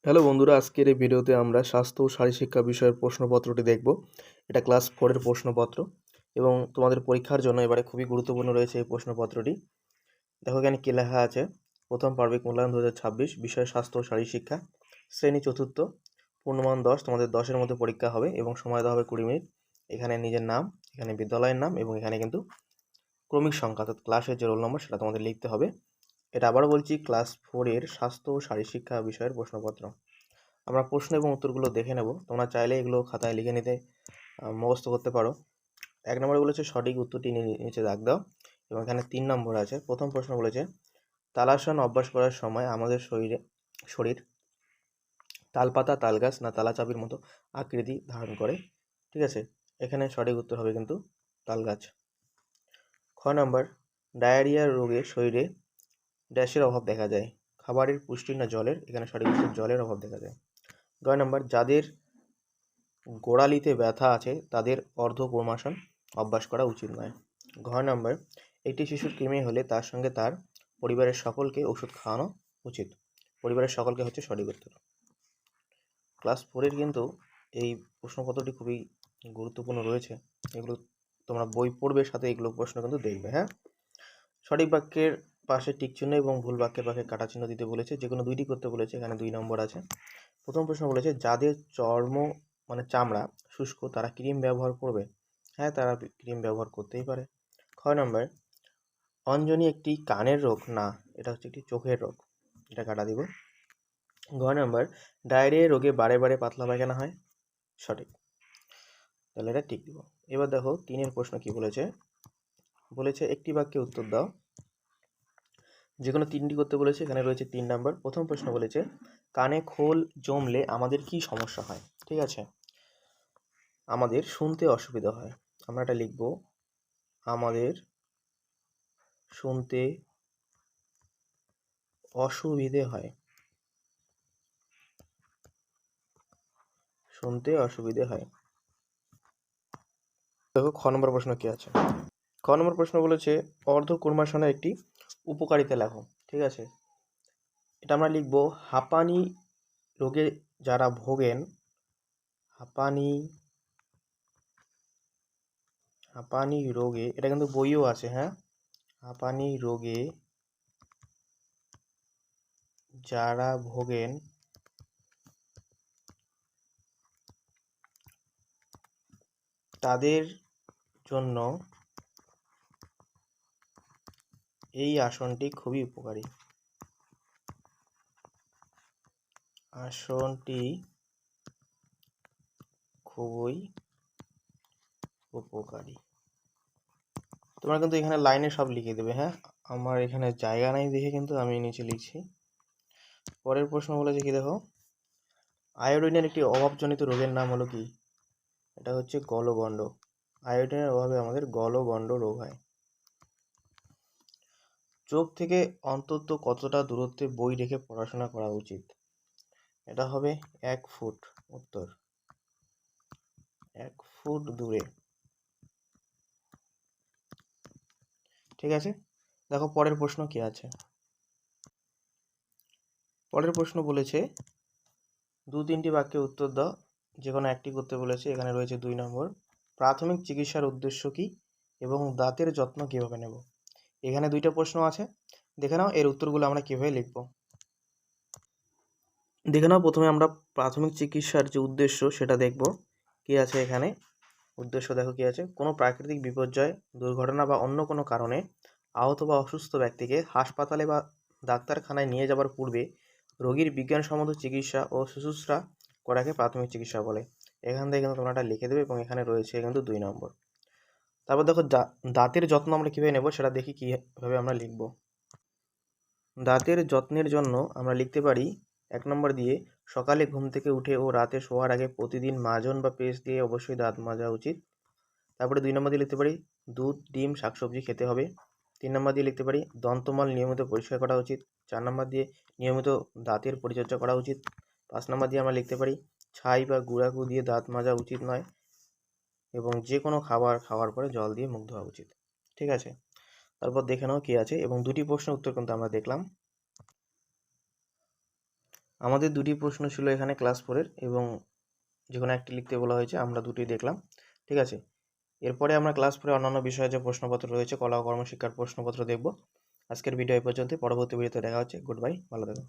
Hello বন্ধুরা, আজকের এই ভিডিওতে আমরা স্বাস্থ্য ও শারীরশিক্ষা বিষয়ের প্রশ্নপত্রটি দেখব। এটা ক্লাস 4 এর প্রশ্নপত্র এবং তোমাদের পরীক্ষার জন্য এবারে খুবই গুরুত্বপূর্ণ রয়েছে এই প্রশ্নপত্রটি। দেখো এখানে কি লেখা আছে। প্রথম পার্বিক মূল্যায়ন 2026, বিষয় স্বাস্থ্য ও শারীরশিক্ষা, শ্রেণী চতুর্থ, পূর্ণমান 10। তোমাদের 10-এর মধ্যে পরীক্ষা হবে এবং সময় দেওয়া হবে 20 মিনিট। এখানে নিজের নাম, এখানে বিদ্যালয়ের নাম এবং এখানে কিন্তু ক্রমিক সংখ্যা অর্থাৎ ক্লাসের যে রোল নম্বর সেটা তোমাদের লিখতে হবে। এটা আবারও বলছি, ক্লাস 4 এর স্বাস্থ্য ও শারীরশিক্ষা বিষয়ের প্রশ্নপত্র। আমরা প্রশ্ন এবং উত্তরগুলো দেখে নেব। তোমরা চাইলে এগুলো খাতায় লিখে নিতে মুখস্থ করতে পারো। 1 নম্বরে বলেছে সঠিক উত্তরটি নিচে দাগ দাও এবং এখানে 3 নম্বর আছে। প্রথম প্রশ্ন বলেছে তালাসন অভ্যাস করার সময় আমাদের শরীর তালপাতা, তালগাছ না তালাচাবির মতো আকৃতি ধারণ করে। ঠিক আছে, এখানে সঠিক উত্তর হবে কিন্তু তালগাছ। খ নম্বর ডায়রিয়া রোগে শরীরে ড্যাশের অভাব দেখা যায়, খাবারের, পুষ্টি না জলের? এখানে সঠিক উত্তর জলের অভাব দেখা যায়। 9 নম্বর যাদের গোড়ালিতে ব্যথা আছে তাদের অর্ধপূর্ণাসন অভ্যাস করা উচিত নয়। ঘ নম্বর একটি শিশুর কৃমি হলে তার সঙ্গে তার পরিবারের সকলকে ওষুধ খাওয়ানো উচিত। পরিবারের সকলকে হচ্ছে সঠিক উত্তর। ক্লাস 4 এর কিন্তু এই প্রশ্নপত্রটি খুবই গুরুত্বপূর্ণ রয়েছে। এগুলো তোমরা বই পড়বে, সাথে এগুলো প্রশ্ন কিন্তু দেখবে। হ্যাঁ, সঠিক বাক্যের পাশে টিক চিহ্ন এবং ভুল বাক্যের পাশে কাটা চিহ্ন দিতে বলেছে, যে কোনো দুইটি করতে বলেছে। এখানে 2 নম্বর আছে। প্রথম প্রশ্ন বলেছে যাদের চর্ম চামড়া শুষ্ক তারা ক্রিম ব্যবহার করবে। হ্যাঁ, তারা ক্রিম ব্যবহার করতেই পারে। খ নম্বর অঞ্জনি একটি কানের রোগ না, এটা হচ্ছে একটি চোখের রোগ, এটা কাটা দিব। ঘ নম্বর ডায়রিয়া রোগে বারে বারে পাতলা পায়খানা হয়, সঠিক, তাহলে এটা টিক দিব। এবার দেখো 3-এর প্রশ্ন কি বলেছে। বলেছে একটি বাক্যে উত্তর দাও, যে কোনো 3টি করতে বলেছে। এখানে রয়েছে 3 নম্বর। প্রথম প্রশ্ন বলেছে কানে খোল জমলে আমাদের কি সমস্যা হয়? ঠিক আছে, আমাদের শুনতে অসুবিধা হয়। আমরা এটা লিখব, আমাদের শুনতে অসুবিধে হয়, শুনতে অসুবিধে হয়। দেখো খ নম্বর প্রশ্ন কি আছে। খ নম্বর প্রশ্ন বলেছে অর্ধকুর্মাসনের একটি উপকারিতা লেখো। ঠিক আছে, এটা আমরা লিখব হাঁপানি রোগে যারা ভোগেন, হাঁপানি রোগে, এটা কিন্তু বইও আছে। হ্যাঁ, হাঁপানি রোগে যারা ভোগেন তাদের জন্য এই আসনটি খুবই উপকারী। আসনটি খুবই উপকারী। তোমরা কিন্তু এখানে লাইনে সব লিখে দেবে। হ্যাঁ, আমার এখানে জায়গা নাই দেখে কিন্তু আমি নিচে লিখছি। পরের প্রশ্ন বলেছে কি দেখো, আয়োডিনের একটি অভাবজনিত রোগের নাম হলো কি? এটা হচ্ছে গলগণ্ড। আয়োডিনের অভাবে আমাদের গলগণ্ড রোগ হয়। চোখ থেকে অন্তত কতটা দূরত্বে বই রেখে পড়াশোনা করা উচিত? এটা হবে 1 ফুট। উত্তর 1 ফুট দূরে। ঠিক আছে, দেখো পরের প্রশ্ন কি আছে। পরের প্রশ্ন বলেছে 2-3টি বাক্যে উত্তর দাও, যে কোনো একটি করতে বলেছে। এখানে রয়েছে 2 নম্বর প্রাথমিক চিকিৎসার উদ্দেশ্য কি এবং দাঁতের যত্ন কিভাবে নেব? এখানে 2টা প্রশ্ন আছে, দেখে নাও এর উত্তরগুলো আমরা কিভাবে লিখব। দেখে নাও, প্রথমে আমরা প্রাথমিক চিকিৎসার যে উদ্দেশ্য সেটা দেখব। কি আছে এখানে উদ্দেশ্য, দেখো কি আছে। কোনো প্রাকৃতিক বিপর্যয়, দুর্ঘটনা বা অন্য কোনো কারণে আহত বা অসুস্থ ব্যক্তিকে হাসপাতালে বা ডাক্তারখানায় নিয়ে যাবার পূর্বে রোগীর বিজ্ঞানসম্মত চিকিৎসা ও শুশ্রূষা করাকে প্রাথমিক চিকিৎসা বলে। এখান থেকে কিন্তু তোমরা এটা লিখে দেবে এবং এখানে রয়েছে কিন্তু 2 নম্বর। তারপর দেখো দাঁতের যত্ন আমরা কীভাবে নেব সেটা দেখি কীভাবে আমরা লিখব। দাঁতের যত্নের জন্য আমরা লিখতে পারি 1 নম্বর দিয়ে সকালে ঘুম থেকে উঠে ও রাতে শোয়ার আগে প্রতিদিন মাজন বা পেস্ট দিয়ে অবশ্যই দাঁত মাজা উচিত। তারপরে 2 নম্বর দিয়ে লিখতে পারি দুধ, ডিম, শাকসবজি খেতে হবে। 3 নম্বর দিয়ে লিখতে পারি দন্তমাল নিয়মিত পরিষ্কার করা উচিত। 4 নম্বর দিয়ে নিয়মিত দাঁতের পরিচর্যা করা উচিত। 5 নম্বর দিয়ে আমরা লিখতে পারি ছাই বা গুঁড়াগু দিয়ে দাঁত মাজা উচিত নয় এবং যে কোনো খাবার খাওয়ার পরে জল দিয়ে মুখ ধোয়া উচিত। ঠিক আছে, তারপর দেখে নাও কী আছে এবং 2টি প্রশ্নের উত্তর কিন্তু আমরা দেখলাম। আমাদের দুটি প্রশ্ন ছিল এখানে ক্লাস 4-এর এবং যে কোনো একটি লিখতে বলা হয়েছে, আমরা দুটি দেখলাম। ঠিক আছে, এরপরে আমরা ক্লাস 4-এ অন্যান্য বিষয়ে যে প্রশ্নপত্র রয়েছে, কলা ও কর্মশিক্ষার প্রশ্নপত্র দেখব। আজকের ভিডিও এই পর্যন্তই। পরবর্তী ভিডিওতে দেখা হচ্ছে। গুড বাই, ভালো থেকো।